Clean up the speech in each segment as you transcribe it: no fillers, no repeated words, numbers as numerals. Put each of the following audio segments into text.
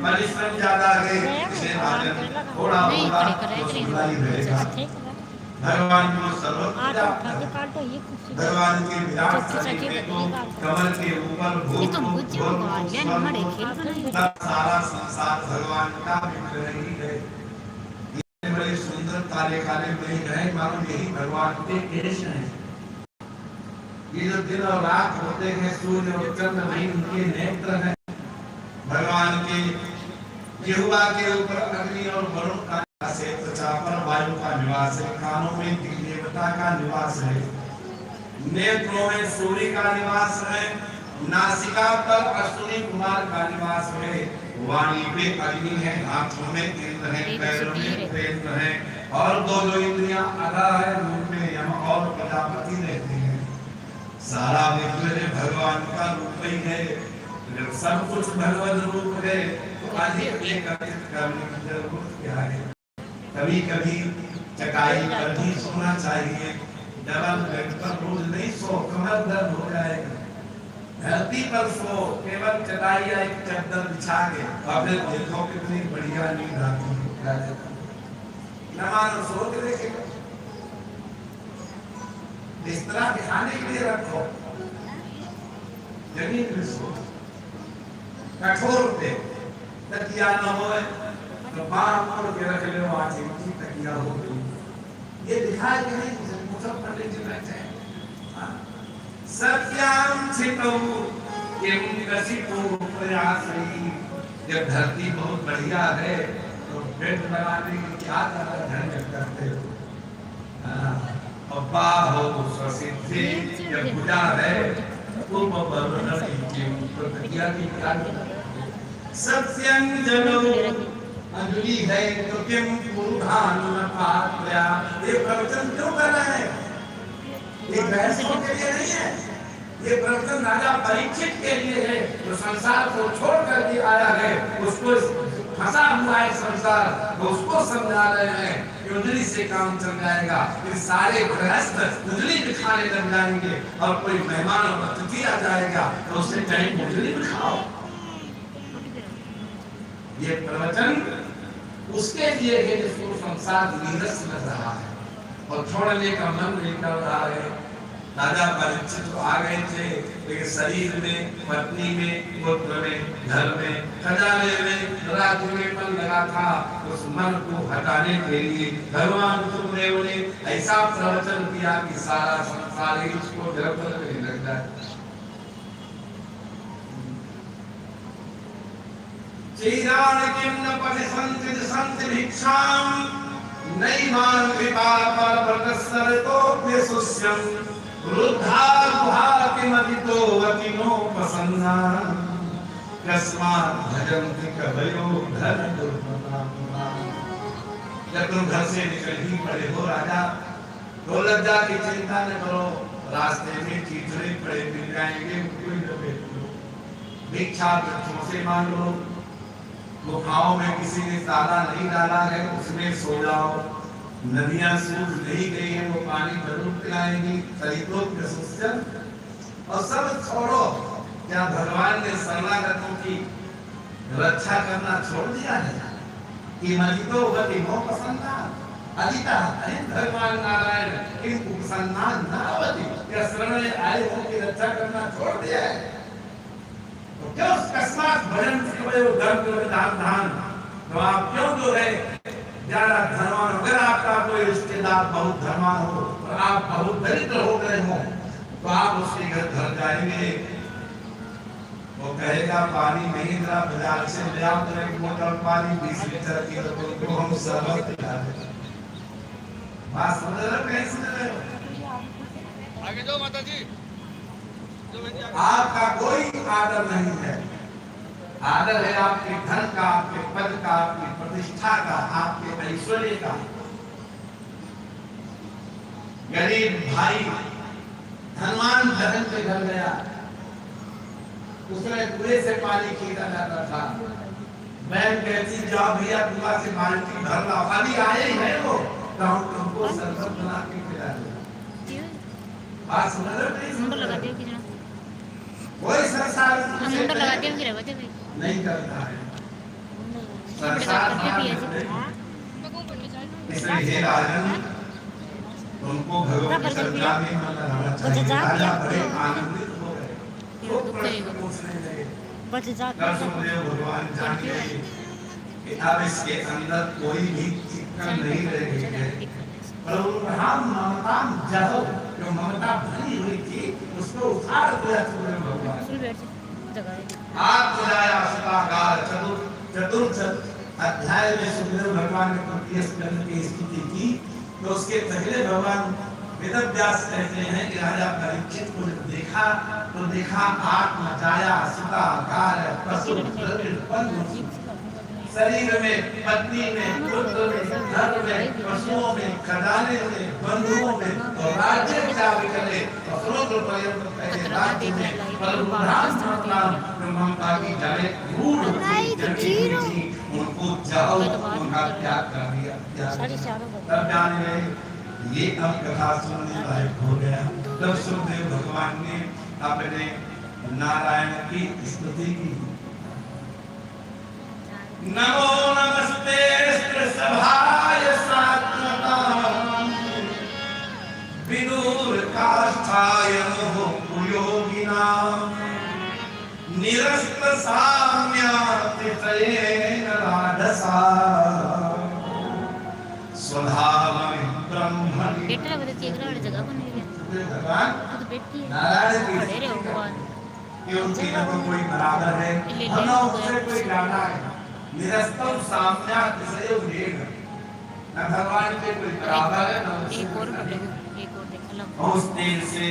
परिश्रम ज्यादा है इसलिए थोड़ा होगा तो सुनाई देगा। भगवान को सर्वत्र भगवान के विराट शरीर को कमर के ऊपर सारा संसार भगवान का विग्रह ही है। बड़े सुंदर काले काले मेघ हैं, मानो यही भगवान के केश हैं। ये जो दिन और रात होते हैं, सूर्य और चंद्र नहीं, उनके नेत्र हैं। भगवान के जिह्वा के ऊपर अग्नि और वरुण का निवास है, त्वचा पर वायु का निवास है, कानों में देवता का निवास है, नेत्रों में सूर्य का निवास है, नासिका पर अश्विनी कुमार का निवास है, वाणी पे अग्नि है, हाथों में इंद्र है, पैरों में प्रेत है, और दो इंद्रियां अधा है, मुंह में यम और प्रजापति रहते हैं। सारा विग्रह भगवान का रूप ही है। जब सब कुछ भगवत रूप है तो अधिक करने की जरूरत क्या है। कभी कभी चटाई पर भी सोना चाहिए, डबल बेड पर रोज नहीं सो, कमर दर्द हो जाएगा। धरती पर सो, केवल चटाई या एक चादर बिछा के, अब देखो कितनी बढ़िया नींद आती है। न मानो सो के देखेगा, बिस्तरा बिछाने के लिए रखो, जमीन में सो, कठोर पे तकिया न हो तो बार मोड़ के रख ले, आज इनकी तकिया हो गई। ये दिखाई कि नहीं मुझे पंडित जी बैठे हैं। सत्याम छितो किम कसितो प्रयासी। जब धरती बहुत बढ़िया है तो बेड बनाने की क्या धन करते हो। अब्बा हो स्वसिद्धि जब पूजा है तुम वर्णन की प्रतिज्ञा की क्या। सत्यं जनो अंजलि है तो किम पुरुषान पात्या। ये प्रवचन क्यों कर रहे हैं? ये बहसों के लिए नहीं है, ये प्रवचन राजा परीक्षित के लिए है, जो संसार को छोड़ करके आया है, उसको फंसा हुआ है संसार, उसको समझा रहे हैं कि उंगली से काम चल जाएगा। फिर सारे गृहस्थ उंगली दिखाने लग जाएंगे और कोई मेहमान और अतिथि आ जाएगा तो उससे कहीं उंगली दिखाओ। ये प्रवचन उसके लिए है जिसको संसार नीरस लग रहा है और छोड़ने का मन नहीं कर रहा है। राजा परीक्षित तो आ गए थे, लेकिन शरीर में, पत्नी में, पुत्र में, घर में, खजाने में, राज्य में मन लगा था। उस मन को हटाने के लिए भगवान सुखदेव ने ऐसा प्रवचन किया कि सारा संसार ही उसको जगत में लग जाए। चीरान किन्न पतिसंति संति भिक्षाम नैमान कृपा पर प्रकस्तर तो विसुष्यम वृद्धा गुहातिमतितो वतिनो प्रसन्ना कस्मात् भजन्ति कवयो धन दुर्मना। जब तुम घर से निकल ही पड़े हो राजा तो लज्जा की चिंता न करो, रास्ते में चीथड़े पड़े मिल जाएंगे, उनको ही लपेट लो, भिक्षा वृक्षों से मांग लो, गुफाओं में किसी ने ताला नहीं डाला है उसमें सो जाओ, नदियां सूख नहीं गई है वो पानी जरूर पिलाएंगी। और सब छोड़ो, क्या भगवान ने शरणागतों की रक्षा करना छोड़ दिया है कि मजितो गति नो प्रसन्ना अदिता है भगवान नारायण किंतु प्रसन्ना नावती। क्या शरण में आए हो की रक्षा करना छोड़ दिया है? तो क्यों कस्मात भजन से धर्म धान तो आप क्यों जो है ज्यादा धनवान, अगर आपका कोई रिश्तेदार बहुत धनवान हो और आप बहुत दरिद्र हो गए हो तो आप उसके घर जाएंगे, वो कहेगा पानी नहीं जरा बाजार से ले आओ, तो एक बोतल पानी 20 लीटर की तो हम शरबत पिला देंगे। बात समझ रहे हो? कैसे समझ रहे हो? आगे जाओ माता जी। आपका कोई आदर नहीं है, आदर है आपके धन का, आपके पद का, आपकी प्रतिष्ठा का, आपके ऐश्वर्य का। गरीब भाई धनवान धन के घर गया, उसने कुएं से पानी खींचा जाता था, बहन कहती जाओ भैया कुआं से बाल्टी भर लाओ, अभी आए ही है वो तो हम तुमको शरबत बना के पिला देंगे। बात समझ रहे हो? मुंडा लगा दिया मेरे बच्चे भी नहीं करता है इसलिए हे राजन उनको भगवान की चर्चा में मन लगाना चाहिए राजा बड़े आनंदित हो गए नरसिंहदेव भगवान जान गए कि अब इसके अंदर कोई भी चिकन नहीं रह गई है पर हम ममता जब जो ममता भरी हुई थी उसको उखाड़ दिया सूर्य भगवान आप बुलाया सदागार चतुर्थ अध्याय में सुखदेव भगवान ने तृतीय स्कंद की स्तुति की तो उसके पहले भगवान वेदव्यास कहते हैं कि राजा परीक्षित को देखा तो देखा आत्मा जाया सीता गाय पशु शरीर में पत्नी में पुत्र में घर में पशुओं में खजाने में बंधुओं में और राज्य क्या करे तो पर्यंत पहले राज्य में पर ममता की जाने रूढ़ उनको जाओ उनका त्याग कर दिया तब जाने ये अब कथा सुनने लायक हो गया तब सुखदेव भगवान ने अपने नारायण की स्तुति की नमो नमस्ते सभाय सात्वताम् विदुर काष्ठाय योगिनाम् निरस्त साम्यातिशयेन राधसा स्वधामि ब्रह्मणि बेटा बता एक रात जगह बन गई भगवान तो बेटी नारायण की अरे भगवान क्यों तीनों को कोई बराबर है हम उससे कोई ज्यादा है निरस्तम साम्या तिसरे वेग न भगवान के कोई बराबर है न एक और देख लो उस दिन से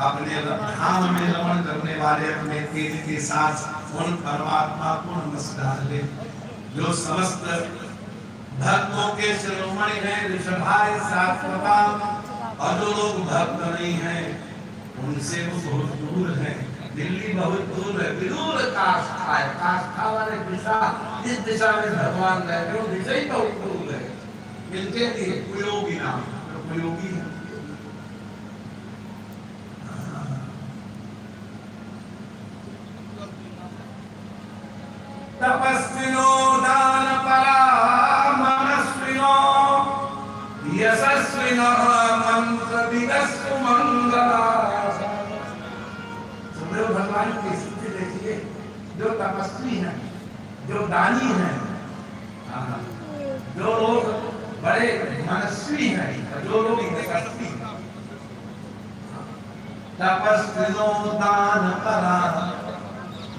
अपने धाम में रमण करने वाले अपने तेज के साथ उन परमात्मा को नमस्कार ले जो समस्त भक्तों के शिरोमणि हैं ऋषभाय सात्वता और जो लोग भक्त नहीं हैं उनसे वो बहुत दूर हैं दिल्ली बहुत दूर है विदूर काष्ठा है काष्ठा वाले दिशा इस दिशा में भगवान रह रहे हो दिशा ही बहुत दूर है इनके लिए कुयोगी नाम कुयोगी है तपस्विनो दान परा मनस्विनो यशस्विनो मंत्र विदस्सु मंगला भगवान की स्थिति देखिए जो तपस्वी हैं जो दानी हैं जो लोग बड़े मनस्वी हैं जो लोग यशस्वी तपस्विनो दान परा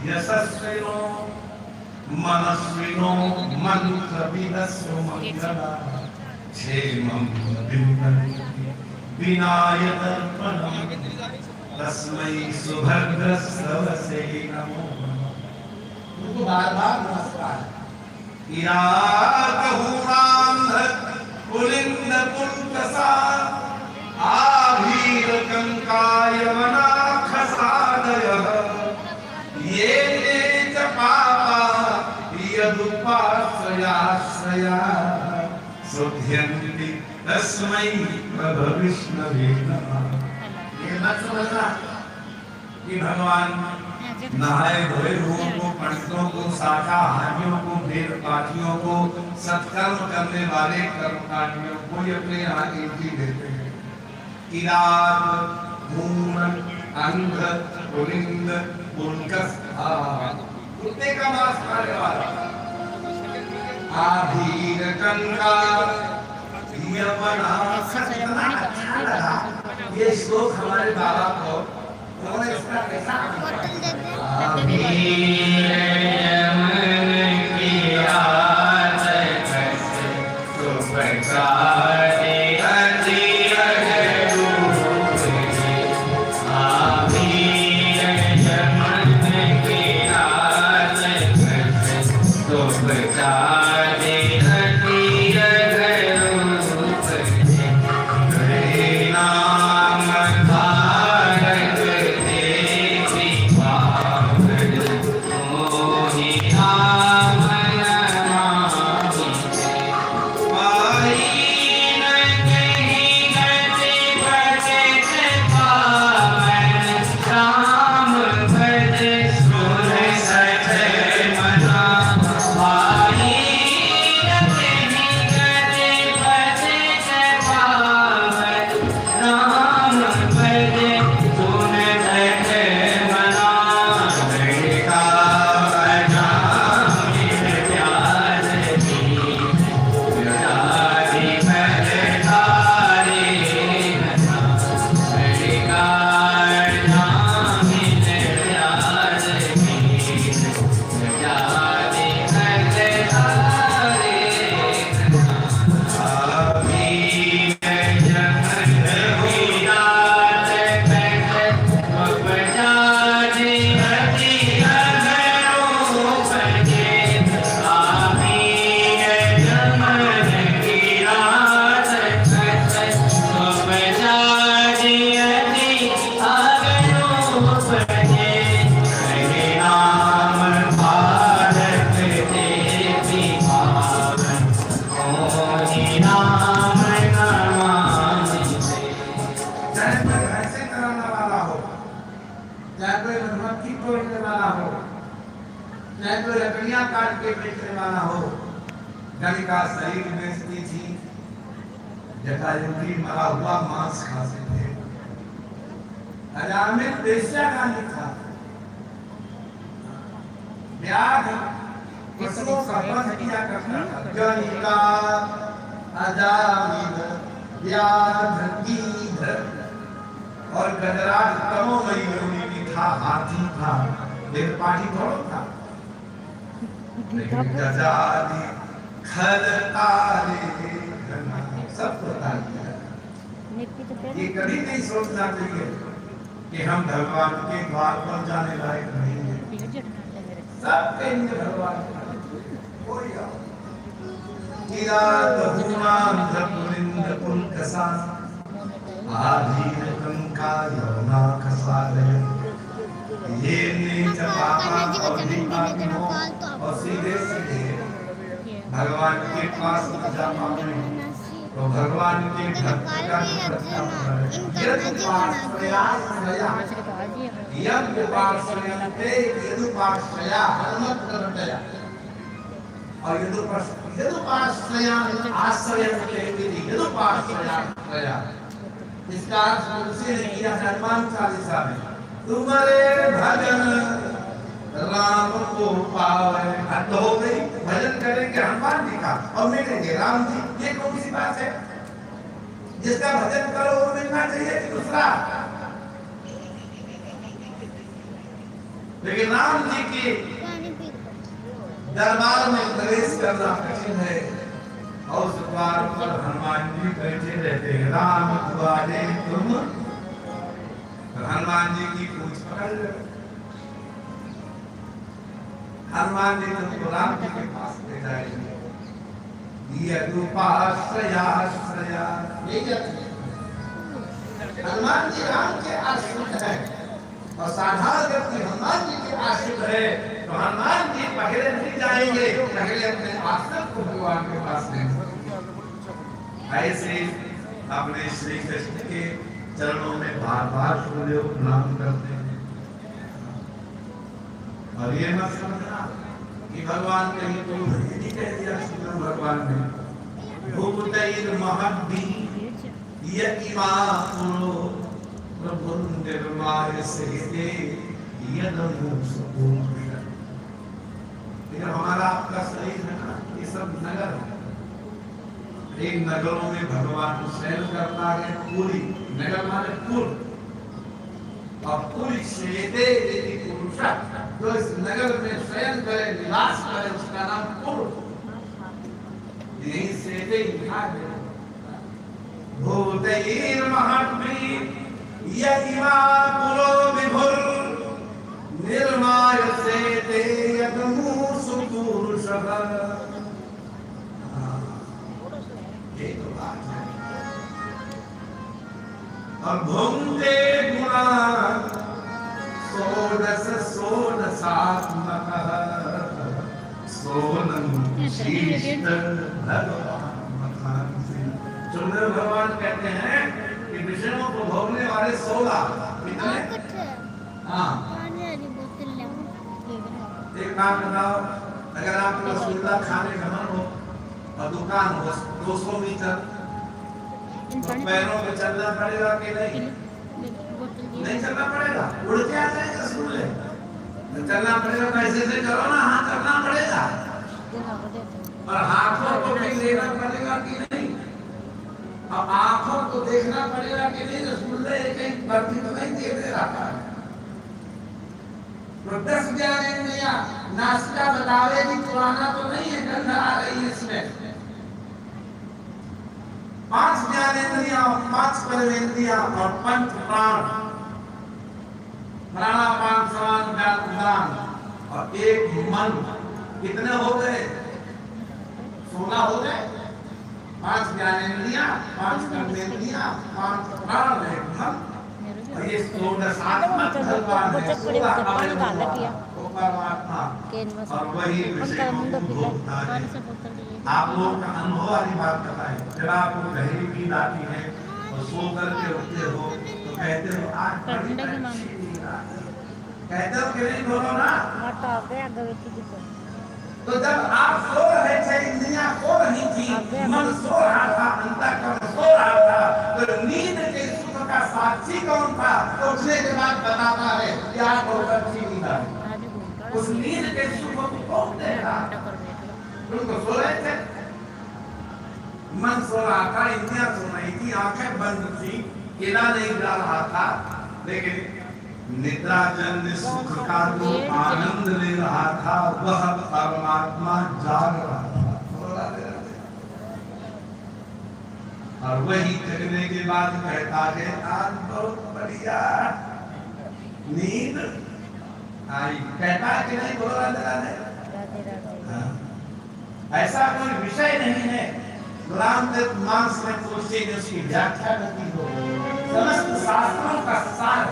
यशस्विनो मनस्विनो मंत्र विदस्सु मंगला क्षेमं विनायकर्पणम् तस्मै सुभद्रस्रवसे नमो उनको बार-बार नमस्कार इराकहुरांध पुलिंद पुंकसा आभीर कंकाय वनाखसादयः ये च पापा यदुपाश्रयाश्रया शुद्ध्यन्ति तस्मै प्रभविष्णवे नमः ये मत समझना कि भगवान नहाए धोए लोगों को पंडितों को शाकाहारियों को वेद पाठियों को सत्कर्म करने वाले कर्मकांडियों को ये अपने यहाँ एंट्री देते हैं किरात मून अंध पुलिंद पुलकस कुत्ते का मांस खाने वाला आभीर कंका ये श्लोक हमारे बाबा को उन्होंने इसका कैसा चाहे कोई मधुमक्खी तोड़ने वाला हो, चाहे कोई लकड़ियां काट के बेचने वाला हो, गणिका शरीर बेचती थी, जटायुगी मरा हुआ मांस खाते थे। हजार में पेशा का लिखा व्याध इसको कपन किया करता था। गणिका अजामिल व्याध गीध और गजराज तमोमयी योनि भी था, हाथी था, एक पाठी थोड़ा था, लेकिन गजादि खलतारे सब बता दिया। ये कभी नहीं सोचना चाहिए कि हम भगवान के द्वार पर जाने लायक नहीं है। सब कहेंगे भगवान कोई किरात हुनाम धपुरिंद पुलकसा आधीन कंका यौना खसालय ये नीच पापा और निपातों और सीधे सीधे भगवान के पास न जा पाए तो भगवान के भक्त का इसका अर्थ तुलसी ने किया हनुमान चालीसा में, तुम्हारे भजन राम को पावे। हद हो गई, भजन करेंगे हनुमान जी का और मिलेंगे राम जी, ये कौन सी बात है? जिसका भजन करो वो मिलना चाहिए कि दूसरा? लेकिन राम जी के दरबार में प्रवेश करना कठिन है और उस द्वार पर हनुमान जी बैठे रहते हैं। राम द्वारे तुम, हनुमान जी की पूछ पकड़, हनुमान जी तुमको राम जी के पास ले जाएंगे। हनुमान जी राम के आश्रित है और साधारण व्यक्ति हनुमान जी के आश्रित है, तो हनुमान जी पहले नहीं जाएंगे, पहले अपने आश्रित को भगवान के पास लेंगे। ऐसे अपने श्री कृष्ण के चरणों में बार बार सूर्य प्रणाम करते हैं। और ये मत समझना कि भगवान कहीं तो नहीं कह दिया, सुनो भगवान ने भूतैर महद्दी यतिमा पुरो प्रभु निर्माय सेते यदमु सुपुरुष। लेकिन हमारा आपका शरीर है ना, ये सब नगर है। एक नगरों में भगवान शैल करता है, पूरी नगर माने पुर, और पूरी सेते यदि पुरुषा, तो इस नगर में शयन करे, निवास करे, उसका नाम पुर। यही सेते लिखा है। भूतैर महात्मी यतिमा पुरो विभुर निर्माय सेते यदमु सुपुरुषः। ये तो बात है। और भुंक्ते गुणा षोडश षोडशात्मकः सोनम शीष्ट भगवान। सुंदर भगवान कहते हैं कि विषयों को भोगने वाले 16 कितने? हाँ, एक काम बताओ, अगर आप रसगुल्ला खाने का मन हो और दुकान हो 200 मीटर, तो पैरों में चलना पड़ेगा कि नहीं? नहीं चलना पड़ेगा, उड़ के आ जाएगा रसगुल्ले। चलना पड़ेगा, पैसे से करो ना, हाथ करना पड़ेगा और हाथों को भी लेना पड़ेगा कि नहीं? अब आंखों को देखना पड़ेगा कि नहीं? रसगुल्ले एक बर्फी तो नहीं दे रहा है। तो 10 ज्ञानेंद्रियां नासिका बतावेगी, पुराना तो नहीं है, गंध आ रही है इसमें। 5 ज्ञानेंद्रियां, 5 कर्मेंद्रियां और पंच प्राण, प्राणापान समान व्यान उदान और एक मन, कितने हो गए? 16 हो गए। 5 ज्ञानेंद्रियां, 5 कर्मेंद्रियां, 5 प्राण, एक मन, और ये 16 भगवान है। 16 परमात्मा और वही विषय को भोगता है। आप लोगों का अनुभव वाली बात बताएं। जब आपको गहरी नींद आती है और सो करके उठते हो तो कहते हो आज बड़ी अच्छी नींद आई। कहते हो कि नहीं बोलो ना। मटा गया गवेती की तो जब आप सो रहे थे, इंद्रियां सो रही थी, मन सो रहा था, अंतःकरण सो रहा था, तो नींद के सुख का साक्षी कौन था? तो उठने के बाद बताता है कि आज बहुत अच्छी नींद आई। उस नींद के सुख को कौन देगा? तुम तो सो रहे थे, मन सो रहा था, इंद्रियां सो रही थी, आंखें बंद थी, किला नहीं जा रहा था, लेकिन निद्रा जन्य सुख का जो आनंद ले रहा था वह परमात्मा जाग रहा था। और वही जगने के बाद कहता है आज बहुत बढ़िया नींद आई। कहता है कि नहीं बोलो राधे। ऐसा कोई विषय नहीं है रामदेव मानस में तुलसी ने उसकी व्याख्या की हो। समस्त शास्त्रों का सार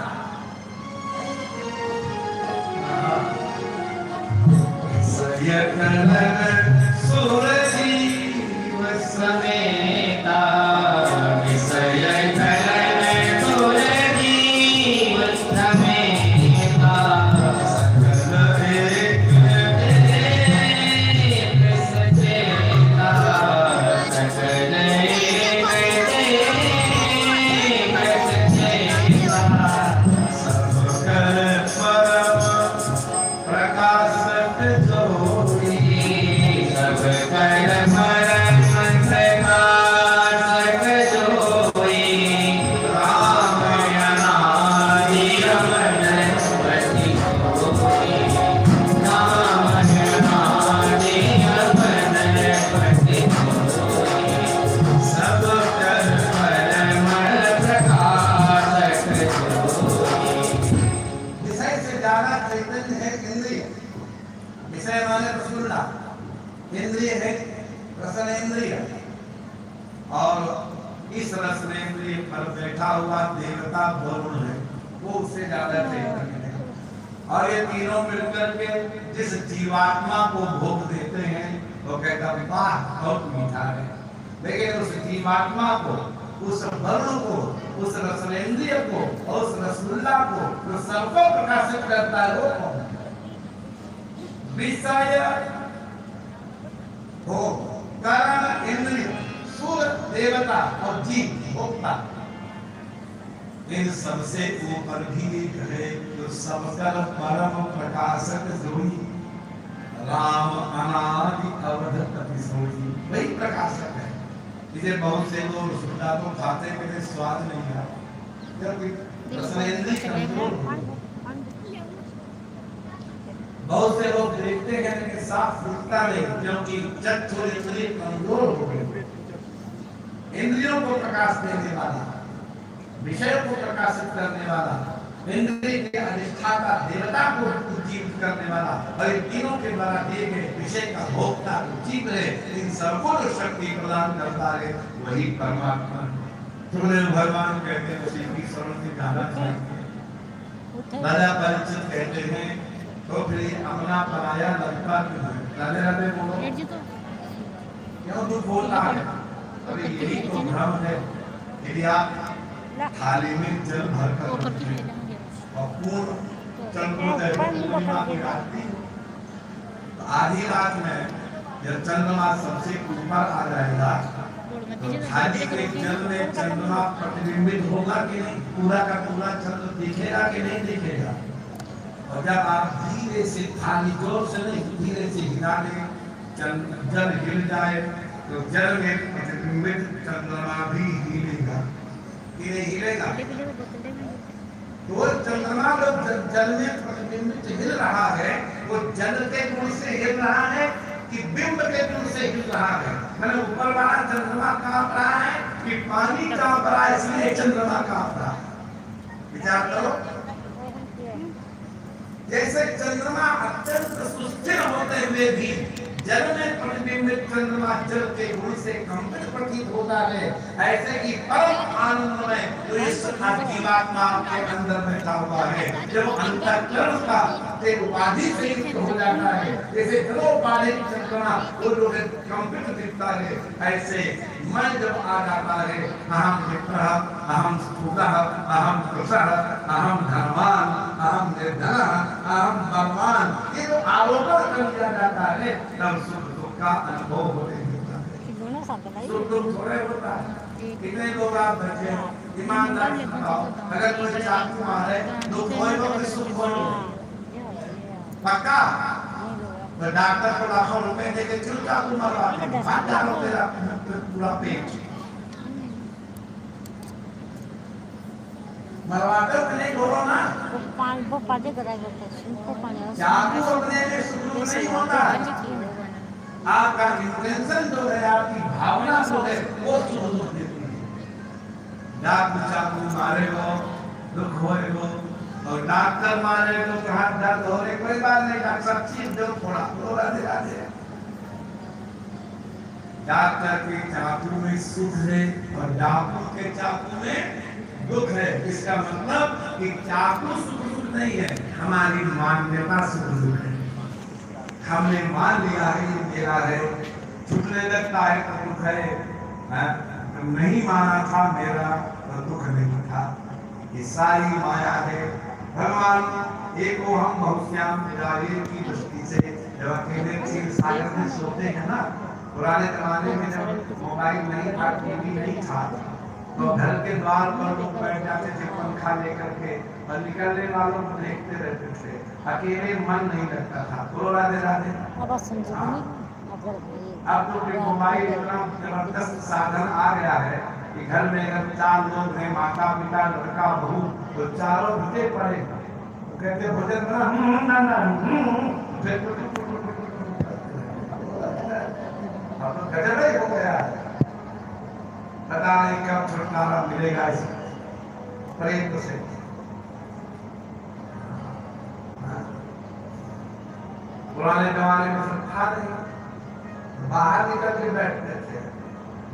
सूरजीव समेता इंद्रिय है रसनेन्द्रिय, और इस रसनेन्द्रिय पर बैठा हुआ देवता वरुण है, वो उससे ज्यादा चैतन्य है। और ये तीनों मिलकर के जिस जीवात्मा को भोग देते हैं वो कहता वाह बहुत मीठा है, लेकिन उस जीवात्मा को, उस वरुण को, उस रसनेन्द्रिय को और उस रसगुल्ला को जो सबको प्रकाशित करता है वो कौन? विषय हो कारण इंद्रिय सूर्य देवता और जीव भोक्ता, इन सबसे ऊपर भी एक है जो सबकर परम प्रकाशक जोई राम अनादि अवध तपि सोई, वही प्रकाशक है। इसे बहुत से लोग सुनता तो खाते के स्वाद नहीं आता, जब रसनेन्द्रिय कमजोर हो। बहुत से लोग देखते हैं कि साफ दिखता नहीं, क्योंकि चक्षु इंद्रिय कमजोर हो गए। इंद्रियों को प्रकाश देने वाला, विषय को प्रकाशित करने वाला, इंद्रिय के अधिष्ठाता देवता को उज्जीवित करने वाला और इन तीनों के द्वारा दिए गए विषय का भोक्ता उज्जीव है, इन सबको जो शक्ति प्रदान करता है वही परमात्मा। तुमने भगवान कहते हैं उसी की शरण से गाना चाहिए। राजा परीक्षित कहते हैं तो फिर अपना पराया लगता क्यों है? राधे राधे बोलो। क्यों तू बोल रहा है? अरे यही तो भ्रम है। यदि आप थाली में जल भर कर और पूर्ण चंद्रोदय पूर्णिमा की रात थी, तो आधी रात में जब चंद्रमा सबसे ऊपर आ जाएगा तो थाली के जल में चंद्रमा प्रतिबिंबित होगा कि नहीं? पूरा का पूरा चंद्र दिखेगा कि नहीं दिखेगा? और जब आप धीरे से थाली जोर से नहीं धीरे से हिला दें, जल हिल जाए तो जल में प्रतिबिंबित चंद्रमा भी हिलेगा कि नहीं हिलेगा? तो चंद्रमा जब जल में प्रतिबिंबित हिल रहा है वो जल के गुण से हिल रहा है कि बिंब के गुण से हिल रहा है? मैंने ऊपर वाला चंद्रमा कांप रहा है कि पानी कांप रहा है इसलिए चंद्रमा कांप रहा है? विचार करो। जैसे चंद्रमा अत्यंत सुस्थिर होते हुए भी जल में प्रतिबिंबित चंद्रमा जल के गुण से कंपित प्रतीत होता है, ऐसे ही परम आनंद में जो इस जीवात्मा के अंदर बैठा हुआ है, जब अंतःकरण का उपाधि से युक्त हो जाता है, जैसे जलोपाधि चंद्रमा वो जो कंपित दिखता है, ऐसे मैं जब आ जाता है अहम मित्रः अहम स्थूलः अहम कृशः अहम धनवान अहम निर्धनः आरोपण कर दिया जाता है तब सुख दुख का अनुभव होने लगता है। दोनों साथ लाई सुख दुख थोड़े होता है। कितने लोग आप बच्चे ईमानदार बताओ, अगर कोई चाकू मारे दुख होए तो फिर सुख होए पक्का। तो डॉक्टर को लाखों रुपए देके क्यों चाकू मारवाते हैं? 5,000 रुपए पूरा पेट मरवाते तो नहीं बोलो ना। वो पादे कराए करते हैं उनको पानी चाकू अपने में सुख दुख नहीं होता है। आपका इंटेंशन जो है, आपकी भावना जो है वो सुख दुख देती है। चाकू मारे हो दुख होए हो और डॉक्टर मारे तो हाथ दर्द हो रहे, कोई बात नहीं डॉक्टर चीज दो थोड़ा तो राधे राधे। डॉक्टर के चाकू में सुख है और डाकू के चाकू में दुख है। इसका मतलब कि चाकू सुख दुख नहीं है, हमारी मान्यता सुख दुख है। हमने मान लिया है ये मेरा है, छूटने लगता है तो दुख है, नहीं माना था मेरा तो दुख नहीं था। ये सारी माया है। भगवान एक को हम बहुत श्याम की दृष्टि से जब अकेले क्षीर सागर में सोते हैं ना, पुराने जमाने में जब मोबाइल नहीं था, टीवी नहीं था, तो घर के द्वार पर लोग बैठ जाते थे पंखा लेकर के और निकलने वालों को देखते रहते थे। अकेले मन नहीं लगता था। बोलो राधे राधे। अब तो मोबाइल इतना जबरदस्त साधन आ गया है कि घर में अगर 4 लोग हैं, माता पिता लड़का बहू, तो चारों भूखे पड़े तो कहते भोजन बना ना अब तो गजब ही हो गया। पता नहीं कब छुटकारा मिलेगा इस प्रेम से। पुराने जमाने में सब था नहीं, बाहर निकल के बैठते थे,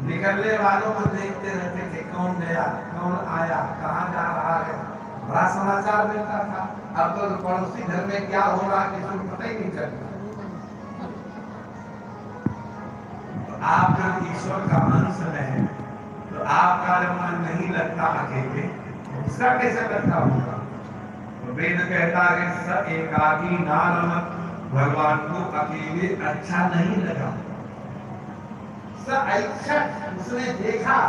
निकलने वालों को देखते रहते थे कौन गया कौन आया कहाँ जा रहा है, बड़ा समाचार मिलता था। अब तो पड़ोसी घर में क्या हो रहा है किसी को पता ही नहीं चलता। आप जब ईश्वर का अंश है तो आपका जब मन नहीं लगता अकेले, उसका कैसे लगता होगा? तो वेद कहता है स एकाकी ना रमत, भगवान को अकेले अच्छा नहीं लगा। उसने देखा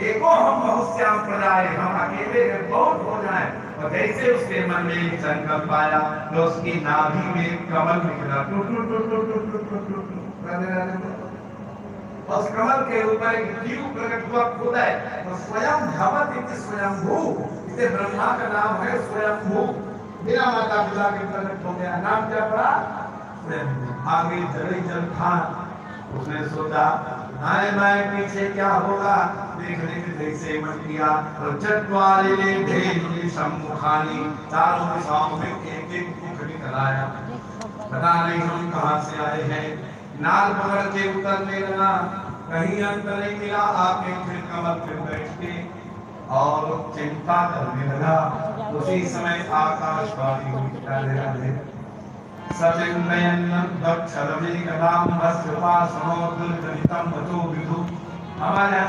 एको हम बहुत श्याम प्रजाए, हम अकेले बहुत हो जाए। और जैसे उसके मन में एक संकल्प आया तो उसकी नाभि में कमल निकला। उस कमल के ऊपर एक जीव प्रकट हुआ खुद है तो स्वयं भवत इति स्वयंभू। इसे ब्रह्मा का नाम है स्वयंभू। बिना माता पिता के प्रकट हो गया। नाम क्या पड़ा? स्वयंभू। आगे जल जल था। उसने सोचा आए मैं पीछे क्या होगा, देखने के जैसे मन किया और चट्वारे ढेर सम्मुखानी, चारों दिशाओं में एक एक मुख निकल आया। पता नहीं हम कहां से आए हैं। नाल पकड़ के उतरने लगा, कहीं अंत नहीं मिला। आके फिर कमल पे बैठ के और चिंता करने लगा। उसी समय आकाशवाणी हुई राधे राधे। सचिन्मयन्नं दक्षरमेकदां वस्त्रपाशमो दुर्गणितं वचो विदु। हमारे